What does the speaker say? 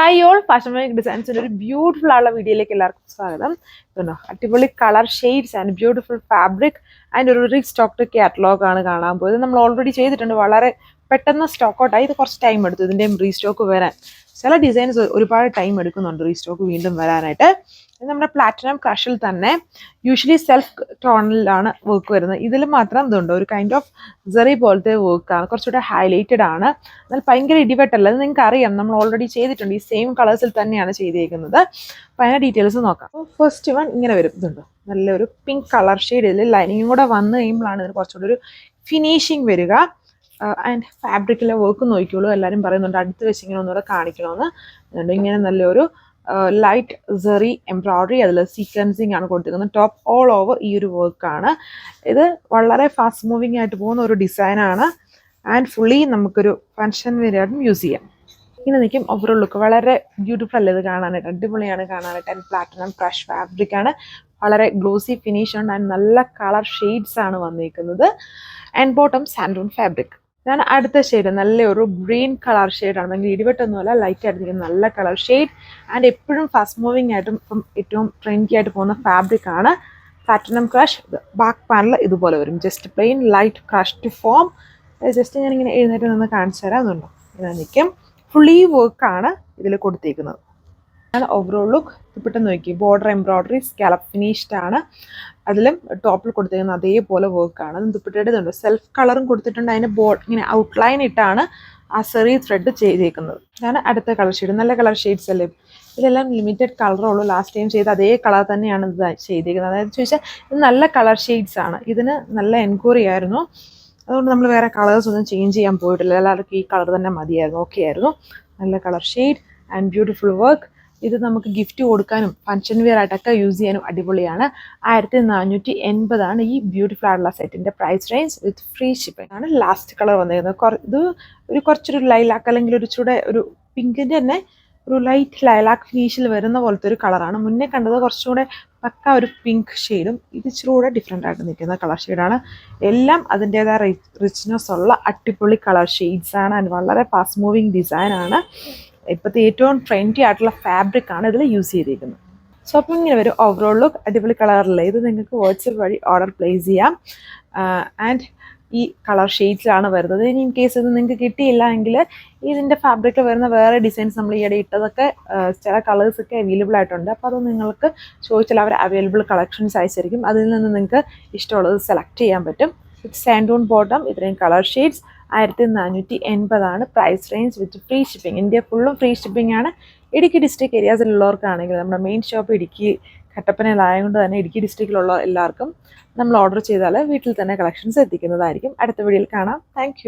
Hi all, fashion make ഡിസൈൻസിൻ്റെ ഒരു beautiful ആയുള്ള വീഡിയോയിലേക്ക് എല്ലാവർക്കും സ്വാഗതം. അടിപൊളി colour shades and beautiful fabric and ഒരു റീസ്റ്റോക്ഡ് കാറ്റലോഗ് ആണ് കാണാൻ പോയത്. നമ്മൾ ഓൾറെഡി ചെയ്തിട്ടുണ്ട്, വളരെ പെട്ടെന്ന് സ്റ്റോക്ക് ഔട്ടായി. ഇത് കുറച്ച് ടൈം എടുത്തു ഇതിൻ്റെയും റീസ്റ്റോക്ക് വരാൻ. ചില ഡിസൈൻസ് ഒരുപാട് ടൈം എടുക്കുന്നുണ്ട് റീസ്റ്റോക്ക് വീണ്ടും വരാനായിട്ട്. ഇത് നമ്മുടെ പ്ലാറ്റിനം ക്രഷിൽ തന്നെ യൂഷ്വലി സെൽഫ് ടോണിലാണ് വർക്ക് വരുന്നത്. ഇതിൽ മാത്രം ഇതുണ്ട്, ഒരു കൈൻഡ് ഓഫ് സെറി പോലത്തെ വർക്കാണ്, കുറച്ചുകൂടെ ഹൈലൈറ്റഡ് ആണ്. എന്നാൽ ഭയങ്കര ഇടിവെട്ടല്ല, അത് നിങ്ങൾക്ക് അറിയാം, നമ്മൾ ഓൾറെഡി ചെയ്തിട്ടുണ്ട്. ഈ സെയിം കളേഴ്സിൽ തന്നെയാണ് ചെയ്തേക്കുന്നത്. അപ്പോൾ അതിൻ്റെ ഡീറ്റെയിൽസ് നോക്കാം. അപ്പോൾ ഫസ്റ്റ് വൺ ഇങ്ങനെ വരും, ഇതുണ്ട് നല്ലൊരു പിങ്ക് കളർ ഷെയ്ഡ്. ഇതിൽ ലൈനിങ്ങും കൂടെ വന്നു കഴിയുമ്പോഴാണ് ഇതിന് കുറച്ചുകൂടി ഒരു ഫിനിഷിങ് വരിക. ആൻഡ് ഫാബ്രിക്കിലെ വർക്ക് നോക്കിയോളൂ, എല്ലാവരും പറയുന്നുണ്ട് അടുത്ത് വെച്ച് ഇങ്ങനെ ഒന്നുകൂടെ കാണിക്കണമെന്ന്. ഇങ്ങനെ നല്ലൊരു ലൈറ്റ് സെറി എംബ്രോയ്ഡറി, അതിൽ സീക്വൻസിങ് ആണ് കൊടുത്തിരിക്കുന്നത്. ടോപ്പ് ഓൾ ഓവർ ഈ ഒരു വർക്കാണ്. ഇത് വളരെ ഫാസ്റ്റ് മൂവിങ് ആയിട്ട് പോകുന്ന ഒരു ഡിസൈനാണ്. ആൻഡ് ഫുള്ളി നമുക്കൊരു ഫങ്ഷൻ വെയറായിട്ടും യൂസ് ചെയ്യാം. ഇങ്ങനെ നിൽക്കും. ഓവറോൾ ലുക്ക് വളരെ ബ്യൂട്ടിഫുൾ അല്ലേ ഇത് കാണാനായിട്ട്, അടിപൊളിയാണ് കാണാനായിട്ട്. ആൻഡ് പ്ലാറ്റിനം ക്രഷ് ഫാബ്രിക് ആണ്, വളരെ ഗ്ലോസി ഫിനിഷ് ഉണ്ട്. ആൻഡ് നല്ല കളർ ഷെയ്ഡ്സ് ആണ് വന്നിരിക്കുന്നത്. ആൻഡ് ബോട്ടം സാൻഡൂൺ ഫാബ്രിക്. ഞാൻ അടുത്ത ഷെയ്ഡ് നല്ലൊരു ഗ്രീൻ കളർ ഷെയ്ഡാണ്, ഭയങ്കര ഇടിവെട്ടൊന്നുമല്ല, ലൈറ്റ് ആയിട്ടിരിക്കുന്ന നല്ല കളർ ഷെയ്ഡ്. ആൻഡ് എപ്പോഴും ഫാസ്റ്റ് മൂവിങ് ആയിട്ടും ഇപ്പം ഏറ്റവും ട്രെൻഡി ആയിട്ട് പോകുന്ന ഫാബ്രിക് ആണ് പ്ലാറ്റിനം ക്രഷ്. ബാക്ക് പാനൽ ഇതുപോലെ വരും, just plain light crushed foam. Just ഞാനിങ്ങനെ എഴുന്നേറ്റ് നിന്ന് കാണിച്ചു തരാമെന്നുണ്ടോ, ഇങ്ങനെ നിൽക്കും. ഫുള്ളി വർക്കാണ് ഇതിൽ കൊടുത്തിരിക്കുന്നത്. ഓവറോൾ ലുക്ക് പെട്ടെന്ന് നോക്കി, ബോർഡർ എംബ്രോയ്ഡറി സ്കാലപ്പ് ഫിനിഷ്ഡ് ആണ്. അതിലും ടോപ്പിൽ കൊടുത്തിരിക്കുന്ന അതേപോലെ വർക്കാണ്. ദുപ്പട്ടയുടെ സെൽഫ് കളറും കൊടുത്തിട്ടുണ്ട്. അതിന് ഇങ്ങനെ ഔട്ട്ലൈൻ ഇട്ടാണ് ആ സെറി ത്രെഡ് ചെയ്തേക്കുന്നത്. ഇതാണ് അടുത്ത കളർ ഷെയ്ഡ്. നല്ല കളർ ഷെയ്ഡ്സ് അല്ലേ, ഇതെല്ലാം ലിമിറ്റഡ് കളറേ ഉള്ളൂ. ലാസ്റ്റ് ടൈം ചെയ്ത അതേ കളർ തന്നെയാണ് ഇത് ചെയ്തേക്കുന്നത്. അതായത് ചോദിച്ചാൽ ഇത് നല്ല കളർ ഷെയ്ഡ്സ് ആണ്. ഇതിന് നല്ല എൻക്വയറി ആയിരുന്നു, അതുകൊണ്ട് നമ്മൾ വേറെ കളേഴ്സ് ഒന്നും ചേഞ്ച് ചെയ്യാൻ പോയിട്ടില്ല. എല്ലാവർക്കും ഈ കളർ തന്നെ മതിയായിരുന്നു, ഓക്കെ ആയിരുന്നു. നല്ല colour shade and beautiful work. ഇത് നമുക്ക് ഗിഫ്റ്റ് കൊടുക്കാനും ഫങ്ഷൻ വെയർ ആയിട്ടൊക്കെ യൂസ് ചെയ്യാനും അടിപൊളിയാണ്. 1480 ഈ ബ്യൂട്ടിഫുൾ ആയിട്ടുള്ള സെറ്റിൻ്റെ price range with free shipping ആണ്. ലാസ്റ്റ് കളർ വന്നിരിക്കുന്നത് ഇത് ഒരു കുറച്ചൊരു ലൈലാക്ക് അല്ലെങ്കിൽ ഒരു ചൂടെ ഒരു പിങ്കിൻ്റെ തന്നെ ഒരു ലൈറ്റ് ലൈലാക്ക് ഫിനിഷിൽ വരുന്ന പോലത്തെ ഒരു കളറാണ്. മുന്നേ കണ്ടത് കുറച്ചുകൂടെ പക്ക ഒരു പിങ്ക് ഷെയ്ഡും, ഇത് ഇച്ചിരി കൂടെ ഡിഫറെൻ്റ് ആയിട്ട് നിൽക്കുന്ന കളർ ഷെയ്ഡാണ്. എല്ലാം അതിൻ്റേതായ റിച്ച്നെസ് ഉള്ള അടിപൊളി കളർ ഷെയ്ഡ്സ് ആണ്. ആൻഡ് വളരെ ഫാസ്റ്റ് മൂവിങ് ഡിസൈനാണ്. ഇപ്പോഴത്തെ ഏറ്റവും ട്രെൻഡി ആയിട്ടുള്ള ഫാബ്രിക് ആണ് ഇതിൽ യൂസ് ചെയ്തിരിക്കുന്നത്. സോ അപ്പം ഇങ്ങനെ വരും ഓവറോൾ ലുക്ക്. അടിപൊളി കളറിലെ ഇത് നിങ്ങൾക്ക് വാട്സപ്പ് വഴി ഓർഡർ പ്ലേസ് ചെയ്യാം. ആൻഡ് ഈ കളർ ഷെയ്ഡ്സിലാണ് വരുന്നത്. ഇനി ഇൻ കേസ് ഇത് നിങ്ങൾക്ക് കിട്ടിയില്ല എങ്കിൽ ഇതിൻ്റെ ഫാബ്രിക്കിൽ വരുന്ന വേറെ ഡിസൈൻസ് നമ്മൾ ഈയിടെ ഇട്ടതൊക്കെ ചില കളേഴ്സൊക്കെ അവൈലബിൾ ആയിട്ടുണ്ട്. അപ്പോൾ അത് നിങ്ങൾക്ക് ചോദിച്ചാൽ അവർ അവൈലബിൾ കളക്ഷൻസ് അയച്ചിരിക്കും. അതിൽ നിന്ന് നിങ്ങൾക്ക് ഇഷ്ടമുള്ളത് സെലക്ട് ചെയ്യാൻ പറ്റും. വിത്ത് സാൻഡൂൺ ബോട്ടം, ഇത്രയും colour shades. 1480 price range with free shipping. India ഫുള്ളും ഫ്രീ ഷിപ്പിംഗ് ആണ്. ഇടുക്കി ഡിസ്ട്രിക്ട് ഏരിയാസിലുള്ളവർക്കാണെങ്കിൽ നമ്മുടെ മെയിൻ ഷോപ്പ് ഇടുക്കി കട്ടപ്പനയിലായതുകൊണ്ട് തന്നെ ഇടുക്കി ഡിസ്ട്രിക്റ്റിലുള്ള എല്ലാവർക്കും നമ്മൾ ഓർഡർ ചെയ്താൽ വീട്ടിൽ തന്നെ കളക്ഷൻസ് എത്തിക്കുന്നതായിരിക്കും. അടുത്ത വീഡിയോയിൽ കാണാം. താങ്ക്